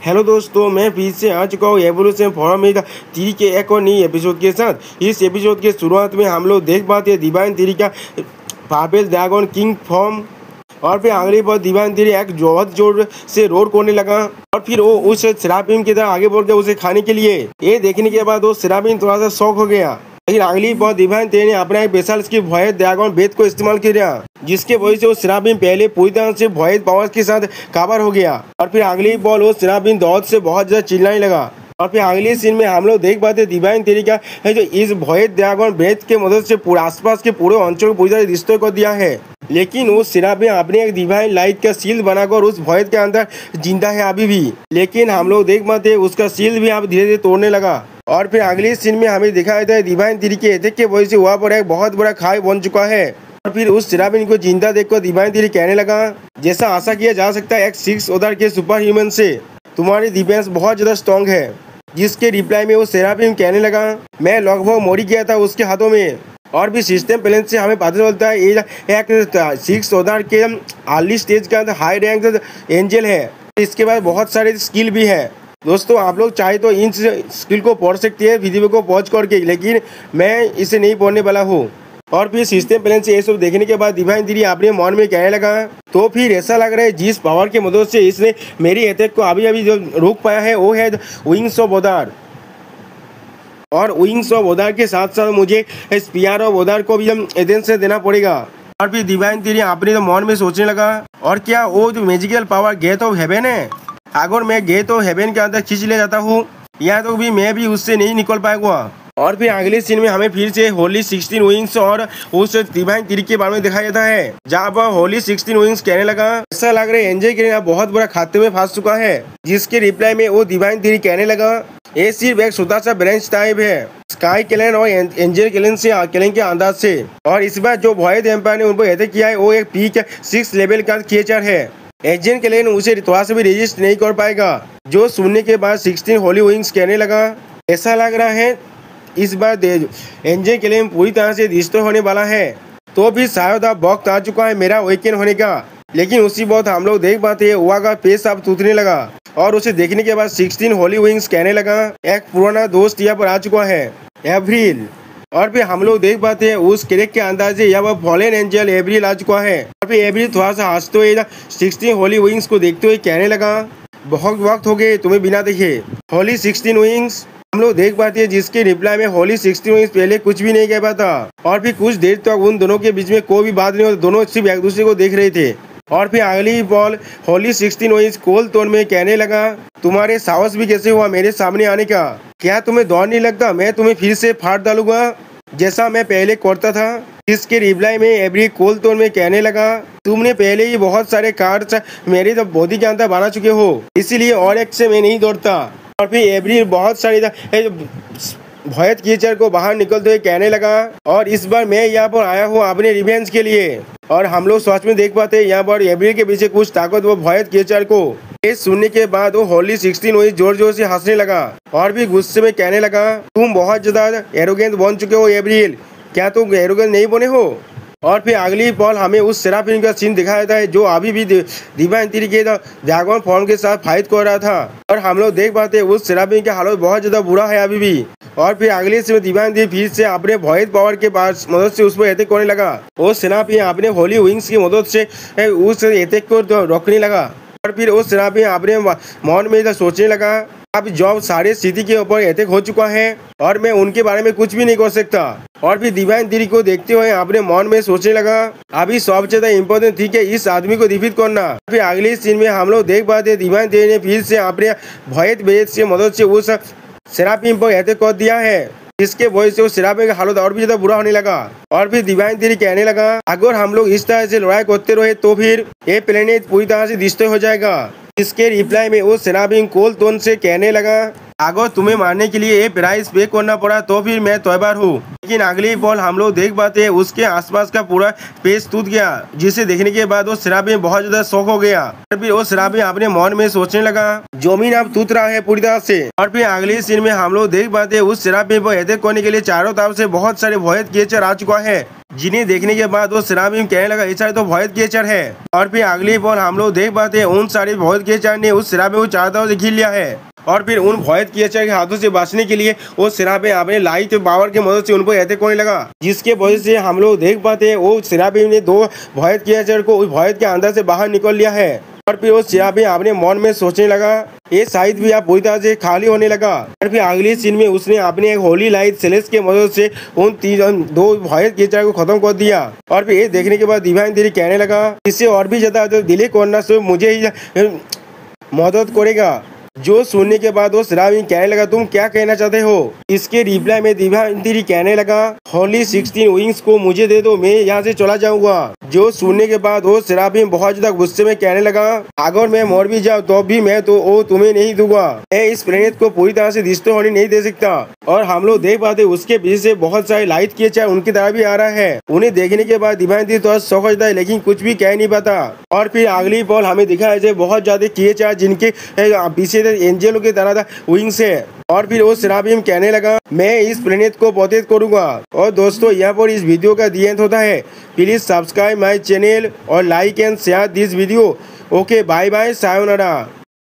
Hello दोस्तों, मैं फिर से आ चुका हूँ एवोल्यूशन फॉरम 3 के एक और नई एपिसोड के साथ। इस एपिसोड के शुरुआत में हम लोग देख पाते हैं डिवाइन 3 का पार्पल ड्रैगन किंग फॉर्म, और फिर अगली बार डिवाइन 3 एक बहुत जोर से रोड करने लगा और फिर वो उस सेराफिम की तरह आगे बढ़ गया उसे खाने के लिए। ये देखने के बाद वो सेराफिम थोड़ा सा शॉक हो गया। लेकिन अगली बार डिवाइन 3 ने अपना एक स्पेशल की भय ड्रैगन बेद को इस्तेमाल किया, जिसके वजह से वो सेराफिम पहले पूरी तरह से भय पावर के साथ कवर हो गया। और फिर अगली बॉल वो सेराफिम दौड़ से बहुत ज्यादा चिल्लाने लगा। और फिर अगले सीन में हम लोग देख पाते डिवाइन 3 का है जो इस भय ड्रैगन बेद के मदद से पूरे आसपास के पूरे अंचल को पूरी तरह डिस्ट्रॉय कर दिया है। लेकिन उस सेराफिम अपने एक डिवाइन लाइट का शील्ड बनाकर उस भय के अंदर जिंदा है अभी भी। लेकिन हम लोग देख पाते उसका शील्ड भी अब धीरे धीरे तोड़ने लगा। और फिर अगले सीन में हमें दिखाया जाता है डिवाइन 3 के अटैक के वजह से वहाँ पर एक बहुत बड़ा खाई बन चुका है। और फिर उस सेराफिम को जिंदा देखकर डिवाइन 3 कहने लगा, जैसा आशा किया जा सकता है एक 6 ओदार के सुपर ह्यूमन से तुम्हारी डिफेंस बहुत ज्यादा स्ट्रॉन्ग है। जिसके रिप्लाई में वो सेराफिम कहने लगा, मैं लगभग मर गया था उसके हाथों में। और भी सिस्टम प्लान से हमें पता चलता है ये एक 6 ओदार के अर्ली स्टेज का हाई रैंक एंजल है। इसके बाद बहुत सारे स्किल भी है। दोस्तों, आप लोग चाहे तो इन स्किल को पढ़ सकते हैं वीडियो को पॉज करके, लेकिन मैं इसे नहीं पढ़ने वाला हूँ। और फिर सिस्टम प्लान से ये सब देखने के बाद डिवाइन 3 अपने मन में कहने लगा, तो फिर ऐसा लग रहा है जिस पावर की मदद से इसने मेरी अटैक को अभी अभी जो रोक पाया है वो है विंग्स ऑफ ओदार। और विंग्स ऑफ ओदार के साथ साथ मुझे स्पीयर ऑफ ओदार को भी एथेंस से देना पड़ेगा। और फिर डिवाइन 3 अपने मन में सोचने लगा, और क्या वो जो magical power gate of heaven है, अगर मैं गेट ऑफ हेवन के अंदर खींच ले जाता हूँ या तो भी मैं भी उससे नहीं निकल पाएगा। और फिर अगले सीन में हमें फिर से होली 16 विंग्स और उस डिवाइन 3 के बारे में दिखाया जाता है, जहाँ पर होली 16 विंग्स कहने लगा, ऐसा लग रहा है एंजल के बहुत बड़ा खाते में फंस चुका है। जिसके रिप्लाई में वो डिवाइन 3 कहने लगा, ये सिर्फ एक छोटा सा ब्रांच टाइप है स्काई क्लैन और एंजल क्लैन के अंदाज से। और इस बार जो वॉयड एम्पायर ने उनको अटैक किया है वो एक पीक 6 लेवल का क्रिएचर है। एंजल क्लैन उसे थोड़ा सा भी रेजिस्ट नहीं कर पाएगा। जो सुनने के बाद 16 होली विंग्स कहने लगा, ऐसा लग रहा है इस बार एंजल क्लैन पूरी तरह से डिस्ट्रॉय होने वाला है। तो भी शायद अब वक्त आ चुका है मेरा अवेकन होने का। लेकिन उसी वक्त हम लोग देख पाते हैं उआ का पेस अब टूटने लगा। और उसे देखने के बाद 16 होली विंग्स कहने लगा, एक पुराना दोस्त यहाँ पर आ चुका है, एवरील। और फिर हम लोग देख पाते हैं उस क्रेक के अंदाजे यहाँ पर फॉलन एंजल एवरील आ चुका है। और फिर एवरील थोड़ा सा हंसते हुए 16 होली विंग्स को देखते हुए कहने लगा, बहुत वक्त हो गए तुम्हें बिना देखे होली 16 विंग्स। हम लोग देख पाते हैं जिसके रिप्लाई में होली 16 विंग्स पहले कुछ भी नहीं कह पाता। और फिर कुछ देर तक उन दोनों के बीच में कोई भी बात नहीं होती, दोनों सिर्फ एक दूसरे को देख रहे थे। और फिर अगली बॉल होली 16 विंग्स कोल टोन में कहने लगा, तुम्हारे साहस भी कैसे हुआ मेरे सामने आने का? क्या तुम्हें डर नहीं लगता मैं तुम्हें फिर से फाड़ डालूंगा जैसा मैं पहले करता था? इसके रिप्लाई में एवरी कोल टोन में कहने लगा, तुमने पहले ही बहुत सारे कार्ड्स मेरे बॉडी के अंदर बना चुके हो, इसीलिए और एक से मैं नहीं दौड़ता। और फिर एवरी बहुत सारी भयत कीचड़ को बाहर निकलते हुए कहने लगा, और इस बार मैं यहाँ पर आया हूँ अपने रिवेंज के लिए। और हम लोग सच में देख पाते हैं यहाँ पर एवरी के पीछे कुछ ताकत वो भयत कीचड़ को। ये सुनने के बाद वो होली 16 वही जोर जोर से हंसने लगा और भी गुस्से में कहने लगा, तुम बहुत ज्यादा एरोगेंट बन चुके हो एवरील, क्या तुम एरोगेंट नहीं बने हो? और फिर अगली बॉल हमें उस सेराफिम का सीन दिखाया जाता है जो अभी भी डिवाइन 3 के ड्रैगन फॉर्म के साथ फाइट कर रहा था। और हम लोग देख पाते हैं उस सेराफिम की हालत बहुत ज्यादा बुरा है अभी भी। और फिर अगले से डिवाइन 3 फिर से अपने भयत पावर के मदद से उस पर अटैक करने लगा। वो सेराफिम अपने होली विंग्स की मदद से उस अटैक को रोकने लगा। और फिर उस सेराफिम अपने मन में सोचने लगा, अब जब सारे स्थिति के ऊपर अटैक हो चुका है और मैं उनके बारे में कुछ भी नहीं कर सकता। और फिर डिवाइन 3 को देखते हुए अपने मन में सोचने लगा, अभी सबसे ज्यादा इम्पोर्टेंट थी कि इस आदमी को डिफीट करना। फिर अगले सीन में हम लोग देख पाते डिवाइन 3 ने फिर से अपने भयत बेद से मदद से उस सेराफिम पर अटैक कर दिया है, जिसके वजह से उस सेराफिम का हालत और भी ज्यादा बुरा होने लगा। और फिर डिवाइन 3 कहने लगा, अगर हम लोग इस तरह से लड़ाई करते रहे तो फिर ये प्लेनेट पूरी तरह से डिस्ट्रॉय हो जाएगा। इसके रिप्लाई में वो सेराफिम कोल टोन से कहने लगा, अगर तुम्हें मारने के लिए ये प्राइस पे करना पड़ा तो फिर मैं तैयार हूँ। लेकिन अगली बॉल हम लोग देख पाते हैं उसके आसपास का पूरा पेज टूट गया, जिसे देखने के बाद वो सेराफिम बहुत ज्यादा शौक हो गया। और फिर वो सेराफिम अपने मन में सोचने लगा, जमीन अब टूट रहा है पूरी तरह से। और फिर अगले सीन में हम लोग देख पाते हैं उस सेराफिम पर अटैक करने के लिए चारों तरफ से बहुत सारे भयत क्रिएचर आ चुका है, जिन्हें देखने के बाद वो सेराफिम कहने लगा ये सारे तो भौतिक क्रिएचर है। और फिर अगली बार हम लोग देख पाते हैं उन सारे भौतिक क्रिएचर ने उस सेराफिम को चारों तरफ से घिर लिया है। और फिर उन भौतिक क्रिएचर के हाथों से बचने के लिए वो सेराफिम अपने लाइट पावर की मदद से उन पर अटैक करने लगा, जिसके वजह से हम लोग देख पाते हैं वो सेराफिम ने दो भौतिक क्रिएचर को उस भौतिक के अंदर से बाहर निकल लिया है। और फिर वो सेराफिम अपने मन में सोचने लगा ये शायद भी आप पूरी तरह से खाली होने लगा। और फिर अगले सीन में उसने अपने एक होली लाइट सेलेस के मदद से उन दो भौतिक क्रिएचर को खत्म कर दिया। और फिर ये देखने के बाद डिवाइन थ्री कहने लगा इससे और भी ज्यादा दिलीप करना से मुझे ही मदद करेगा। जो सुनने के बाद वो सेराफिम कहने लगा तुम क्या कहना चाहते हो। इसके रिप्लाई में डिवाइन थ्री कहने लगा होली 16 विंग्स को मुझे दे दो, मैं यहाँ से चला जाऊंगा। जो सुनने के बाद वो सेराफिम बहुत ज्यादा गुस्से में कहने लगा अगर मैं मर भी जाऊँ तो भी मैं तो वो तुम्हें नहीं दूंगा, मैं इस प्लेनेट को पूरी तरह से डिस्ट्रॉय होने नहीं दे सकता। और हम लोग देख पाते उसके पीछे से बहुत सारे लाइट क्रिएचर उनकी तरह भी आ रहा है। उन्हें देखने के बाद डिवाइन थ्री थोड़ा शौक होता है लेकिन कुछ भी कह नहीं पाता। और फिर अगली पल हमें दिखा है बहुत ज्यादा क्रिएचर जिनके पीछे एंजेलों की तरह विंग्स है। और फिर वो सेराफिम कहने लगा मैं इस प्लेनेट को पतित करूंगा। और दोस्तों यहाँ पर इस वीडियो का दी एंड होता है। प्लीज सब्सक्राइब माय चैनल और like and share this video. Okay bye bye sayonara.